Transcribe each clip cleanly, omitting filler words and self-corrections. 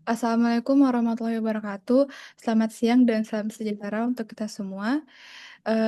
Assalamualaikum warahmatullahi wabarakatuh. Selamat siang dan salam sejahtera untuk kita semua.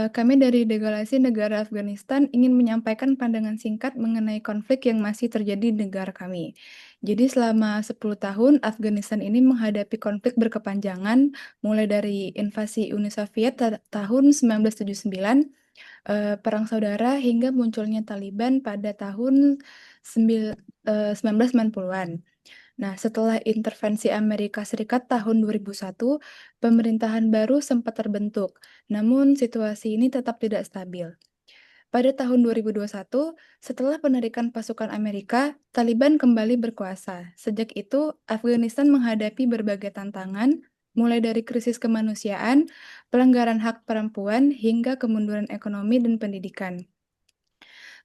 Kami dari Delegasi Negara Afghanistan ingin menyampaikan pandangan singkat mengenai konflik yang masih terjadi di negara kami. Jadi selama 10 tahun, Afghanistan ini menghadapi konflik berkepanjangan, mulai dari invasi Uni Soviet tahun 1979, Perang Saudara, hingga munculnya Taliban pada tahun 1990-an. Nah, setelah intervensi Amerika Serikat tahun 2001, pemerintahan baru sempat terbentuk. Namun, situasi ini tetap tidak stabil. Pada tahun 2021, setelah penarikan pasukan Amerika, Taliban kembali berkuasa. Sejak itu, Afghanistan menghadapi berbagai tantangan, mulai dari krisis kemanusiaan, pelanggaran hak perempuan, hingga kemunduran ekonomi dan pendidikan.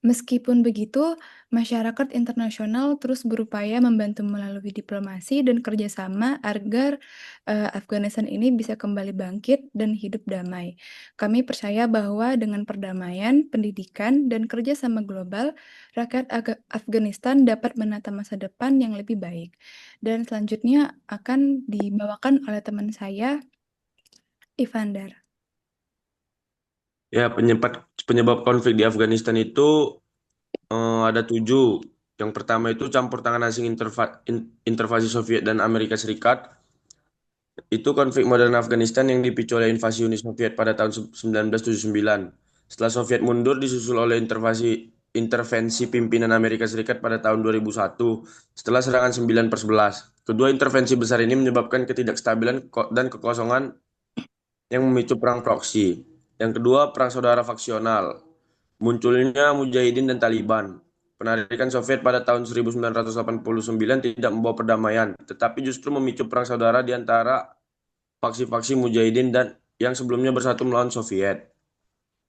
Meskipun begitu, masyarakat internasional terus berupaya membantu melalui diplomasi dan kerjasama agar Afghanistan ini bisa kembali bangkit dan hidup damai. Kami percaya bahwa dengan perdamaian, pendidikan, dan kerjasama global, rakyat Afghanistan dapat menata masa depan yang lebih baik. Dan selanjutnya akan dibawakan oleh teman saya, Ivandar. Ya, penyebab konflik di Afghanistan itu ada 7. Yang pertama itu campur tangan asing intervasi Soviet dan Amerika Serikat. Itu konflik modern Afghanistan yang dipicu oleh invasi Uni Soviet pada tahun 1979. Setelah Soviet mundur, disusul oleh intervensi pimpinan Amerika Serikat pada tahun 2001 setelah serangan 9/11. Kedua intervensi besar ini menyebabkan ketidakstabilan dan kekosongan yang memicu perang proksi. Yang kedua, perang saudara faksional. Munculnya Mujahidin dan Taliban. Penarikan Soviet pada tahun 1989 tidak membawa perdamaian, tetapi justru memicu perang saudara di antara faksi-faksi Mujahidin dan yang sebelumnya bersatu melawan Soviet.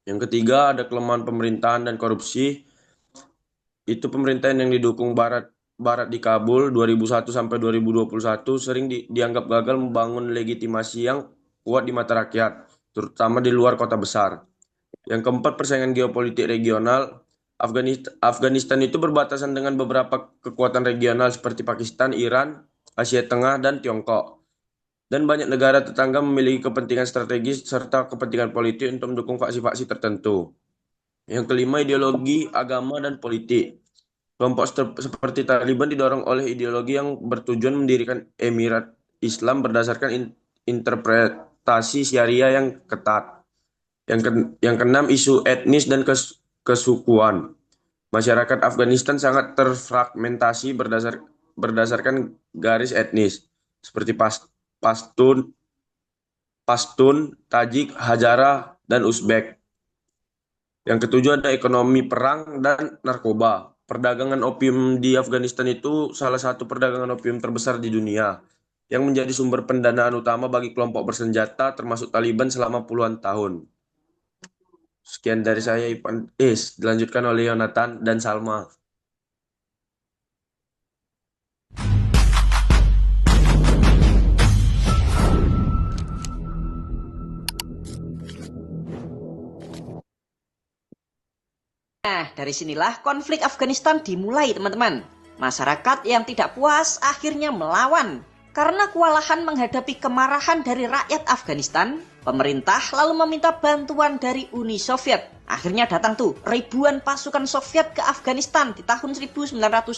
Yang ketiga, ada kelemahan pemerintahan dan korupsi. Itu pemerintahan yang didukung Barat di Kabul 2001 sampai 2021 sering dianggap gagal membangun legitimasi yang kuat di mata rakyat, terutama di luar kota besar. Yang keempat, persaingan geopolitik regional. Afghanistan itu berbatasan dengan beberapa kekuatan regional seperti Pakistan, Iran, Asia Tengah, dan Tiongkok. Dan banyak negara tetangga memiliki kepentingan strategis serta kepentingan politik untuk mendukung faksi-faksi tertentu. Yang kelima, ideologi, agama, dan politik. Kelompok seperti Taliban didorong oleh ideologi yang bertujuan mendirikan Emirat Islam berdasarkan interpretasi Syariah yang ketat. Yang keenam, isu etnis dan kesukuan. Masyarakat Afghanistan sangat terfragmentasi berdasarkan garis etnis seperti Pashtun, Tajik, Hazara, dan Uzbek. Yang ketujuh, ada ekonomi perang dan narkoba. Perdagangan opium di Afghanistan itu salah satu perdagangan opium terbesar di dunia yang menjadi sumber pendanaan utama bagi kelompok bersenjata termasuk Taliban selama puluhan tahun. Sekian dari saya, Ipan. Dilanjutkan oleh Yonatan dan Salma. Nah, dari sinilah konflik Afghanistan dimulai, teman-teman. Masyarakat yang tidak puas akhirnya melawan. Karena kewalahan menghadapi kemarahan dari rakyat Afghanistan, pemerintah lalu meminta bantuan dari Uni Soviet. Akhirnya datang tuh ribuan pasukan Soviet ke Afghanistan di tahun 1979.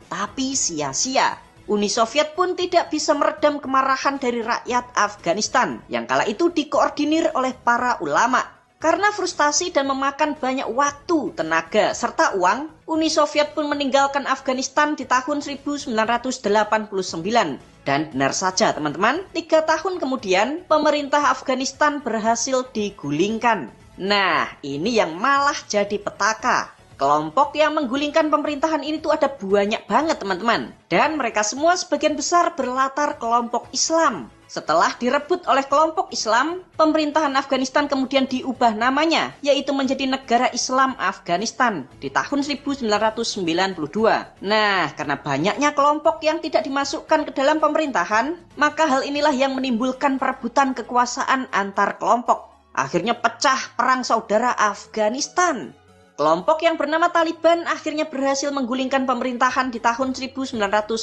Tapi sia-sia. Uni Soviet pun tidak bisa meredam kemarahan dari rakyat Afghanistan yang kala itu dikoordinir oleh para ulama. Karena frustasi dan memakan banyak waktu, tenaga, serta uang, Uni Soviet pun meninggalkan Afghanistan di tahun 1989. Dan benar saja teman-teman, 3 tahun kemudian pemerintah Afghanistan berhasil digulingkan. Nah, ini yang malah jadi petaka. Kelompok yang menggulingkan pemerintahan ini tuh ada banyak banget teman-teman. Dan mereka semua sebagian besar berlatar kelompok Islam. Setelah direbut oleh kelompok Islam, pemerintahan Afghanistan kemudian diubah namanya, yaitu menjadi Negara Islam Afghanistan di tahun 1992. Nah, karena banyaknya kelompok yang tidak dimasukkan ke dalam pemerintahan, maka hal inilah yang menimbulkan perebutan kekuasaan antar kelompok. Akhirnya pecah perang saudara Afghanistan. Kelompok yang bernama Taliban akhirnya berhasil menggulingkan pemerintahan di tahun 1996.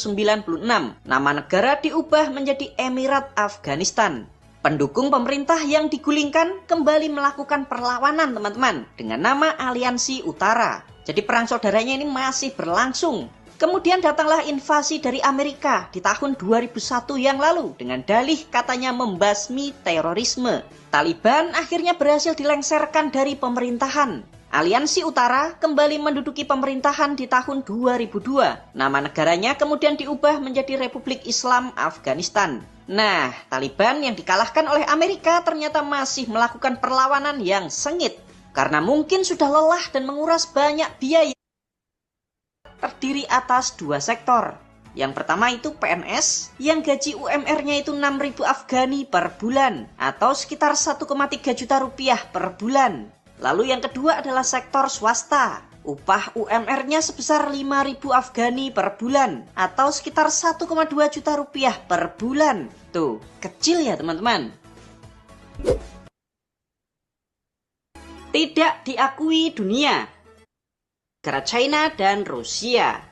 Nama negara diubah menjadi Emirat Afghanistan. Pendukung pemerintah yang digulingkan kembali melakukan perlawanan, teman-teman, dengan nama Aliansi Utara. Jadi perang saudaranya ini masih berlangsung. Kemudian datanglah invasi dari Amerika di tahun 2001 yang lalu dengan dalih katanya membasmi terorisme. Taliban akhirnya berhasil dilengsarkan dari pemerintahan. Aliansi Utara kembali menduduki pemerintahan di tahun 2002. Nama negaranya kemudian diubah menjadi Republik Islam Afghanistan. Nah, Taliban yang dikalahkan oleh Amerika ternyata masih melakukan perlawanan yang sengit. Karena mungkin sudah lelah dan menguras banyak biaya. Terdiri atas dua sektor. Yang pertama itu PNS, yang gaji UMR-nya itu 6.000 Afghani per bulan, atau sekitar 1,3 juta rupiah per bulan. Lalu yang kedua adalah sektor swasta. Upah UMR-nya sebesar 5.000 Afghani per bulan atau sekitar 1,2 juta rupiah per bulan. Tuh, kecil ya teman-teman. Tidak diakui dunia. Negara China dan Rusia.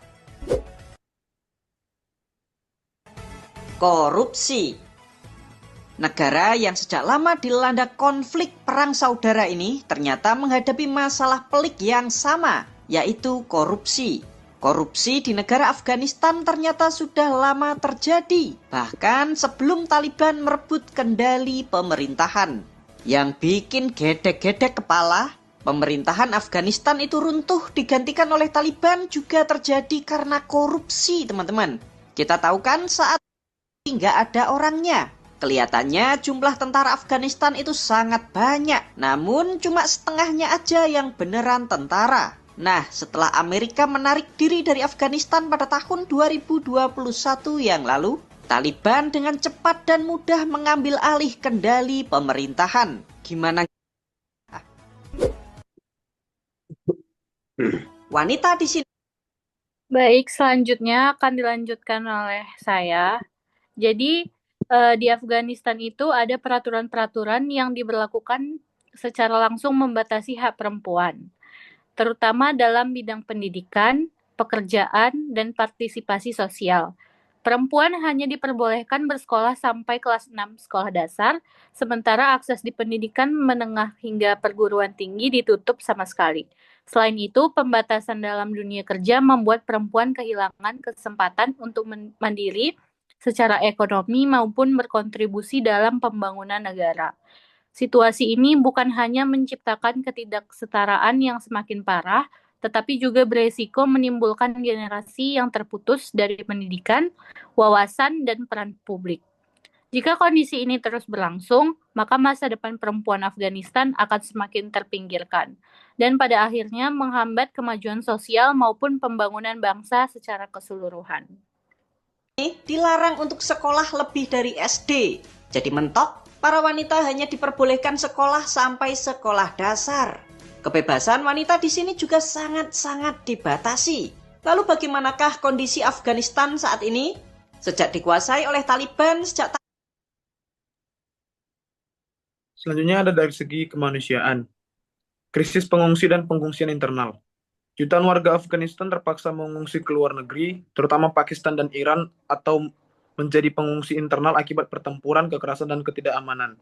Korupsi. Negara yang sejak lama dilanda konflik perang saudara ini ternyata menghadapi masalah pelik yang sama, yaitu korupsi. Korupsi di negara Afghanistan ternyata sudah lama terjadi, bahkan sebelum Taliban merebut kendali pemerintahan. Yang bikin gedek-gedek kepala, pemerintahan Afghanistan itu runtuh digantikan oleh Taliban juga terjadi karena korupsi, teman-teman. Kita tahu kan saat nggak ada orangnya. Kelihatannya jumlah tentara Afghanistan itu sangat banyak, namun cuma setengahnya aja yang beneran tentara. Nah, setelah Amerika menarik diri dari Afghanistan pada tahun 2021 yang lalu, Taliban dengan cepat dan mudah mengambil alih kendali pemerintahan. Gimana? Wanita di sini. Baik, selanjutnya akan dilanjutkan oleh saya. Jadi, di Afghanistan itu ada peraturan-peraturan yang diberlakukan secara langsung membatasi hak perempuan, terutama dalam bidang pendidikan, pekerjaan, dan partisipasi sosial. Perempuan hanya diperbolehkan bersekolah sampai kelas 6 sekolah dasar, sementara akses di pendidikan menengah hingga perguruan tinggi ditutup sama sekali. Selain itu, pembatasan dalam dunia kerja membuat perempuan kehilangan kesempatan untuk mandiri secara ekonomi maupun berkontribusi dalam pembangunan negara. Situasi ini bukan hanya menciptakan ketidaksetaraan yang semakin parah, tetapi juga beresiko menimbulkan generasi yang terputus dari pendidikan, wawasan, dan peran publik. Jika kondisi ini terus berlangsung, maka masa depan perempuan Afghanistan akan semakin terpinggirkan, dan pada akhirnya menghambat kemajuan sosial maupun pembangunan bangsa secara keseluruhan. Dilarang untuk sekolah lebih dari SD. Jadi mentok, para wanita hanya diperbolehkan sekolah sampai sekolah dasar. Kebebasan wanita di sini juga sangat-sangat dibatasi. Lalu bagaimanakah kondisi Afghanistan saat ini? Sejak dikuasai oleh Taliban Selanjutnya ada dari segi kemanusiaan. Krisis pengungsi dan pengungsian internal. Jutaan warga Afghanistan terpaksa mengungsi ke luar negeri, terutama Pakistan dan Iran, atau menjadi pengungsi internal akibat pertempuran, kekerasan, dan ketidakamanan.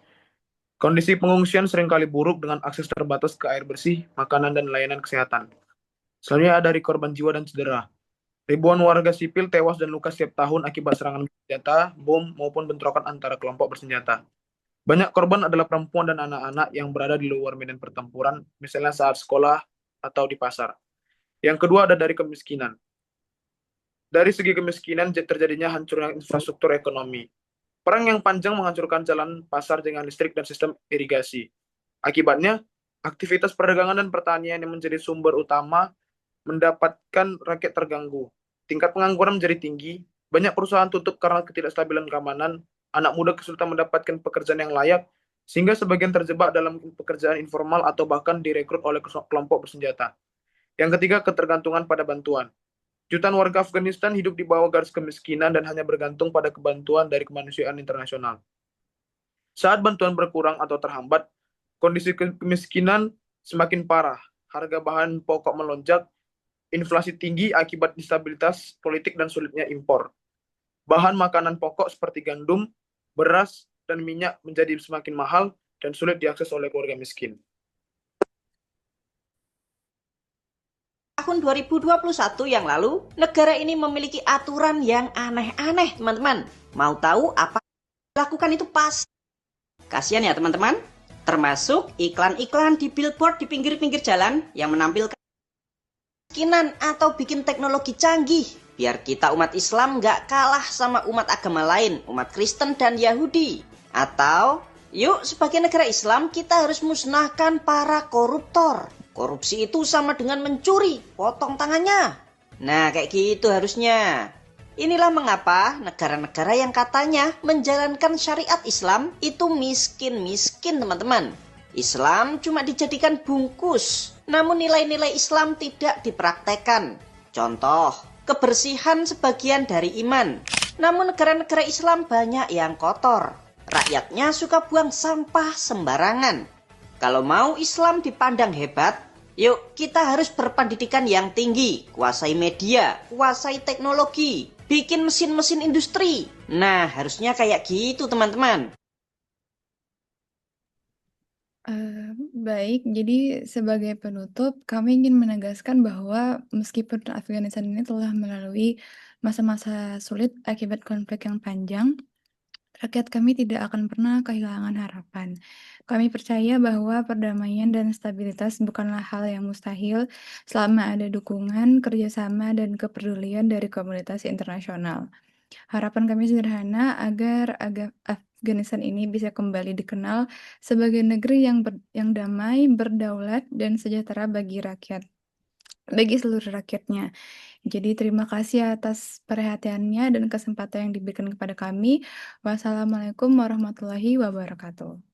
Kondisi pengungsian seringkali buruk dengan akses terbatas ke air bersih, makanan, dan layanan kesehatan. Selanjutnya ada dari korban jiwa dan cedera. Ribuan warga sipil tewas dan luka setiap tahun akibat serangan senjata, bom, maupun bentrokan antara kelompok bersenjata. Banyak korban adalah perempuan dan anak-anak yang berada di luar medan pertempuran, misalnya saat sekolah atau di pasar. Yang kedua ada dari kemiskinan. Dari segi kemiskinan terjadinya hancurnya infrastruktur ekonomi. Perang yang panjang menghancurkan jalan, pasar dengan listrik dan sistem irigasi. Akibatnya, aktivitas perdagangan dan pertanian yang menjadi sumber utama mendapatkan rakyat terganggu. Tingkat pengangguran menjadi tinggi, banyak perusahaan tutup karena ketidakstabilan keamanan, anak muda kesulitan mendapatkan pekerjaan yang layak, sehingga sebagian terjebak dalam pekerjaan informal atau bahkan direkrut oleh kelompok bersenjata. Yang ketiga, ketergantungan pada bantuan. Jutaan warga Afghanistan hidup di bawah garis kemiskinan dan hanya bergantung pada bantuan dari kemanusiaan internasional. Saat bantuan berkurang atau terhambat, kondisi kemiskinan semakin parah. harga bahan pokok melonjak, inflasi tinggi akibat instabilitas politik dan sulitnya impor. Bahan makanan pokok seperti gandum, beras, dan minyak menjadi semakin mahal dan sulit diakses oleh keluarga miskin. Tahun 2021 yang lalu, negara ini memiliki aturan yang aneh-aneh, teman-teman. Mau tahu apa yang dilakukan itu pas? Kasihan ya, teman-teman. Termasuk iklan-iklan di billboard di pinggir-pinggir jalan yang menampilkan kemiskinan atau bikin teknologi canggih. Biar kita umat Islam nggak kalah sama umat agama lain, umat Kristen dan Yahudi. Atau, yuk sebagai negara Islam kita harus musnahkan para koruptor. Korupsi itu sama dengan mencuri, potong tangannya. Nah, kayak gitu harusnya. Inilah mengapa negara-negara yang katanya menjalankan syariat Islam itu miskin-miskin, teman-teman. Islam cuma dijadikan bungkus, namun nilai-nilai Islam tidak dipraktekkan. Contoh, kebersihan sebagian dari iman. Namun negara-negara Islam banyak yang kotor. Rakyatnya suka buang sampah sembarangan. Kalau mau Islam dipandang hebat, yuk kita harus berpendidikan yang tinggi, kuasai media, kuasai teknologi, bikin mesin-mesin industri. Nah, harusnya kayak gitu, teman-teman. Baik, jadi sebagai penutup, kami ingin menegaskan bahwa meskipun Afghanistan ini telah melalui masa-masa sulit akibat konflik yang panjang, rakyat kami tidak akan pernah kehilangan harapan. Kami percaya bahwa perdamaian dan stabilitas bukanlah hal yang mustahil selama ada dukungan, kerjasama, dan kepedulian dari komunitas internasional. Harapan kami sederhana agar Afghanistan ini bisa kembali dikenal sebagai negeri yang damai, berdaulat, dan sejahtera bagi seluruh rakyatnya. Jadi terima kasih atas perhatiannya dan kesempatan yang diberikan kepada kami. Wassalamualaikum warahmatullahi wabarakatuh.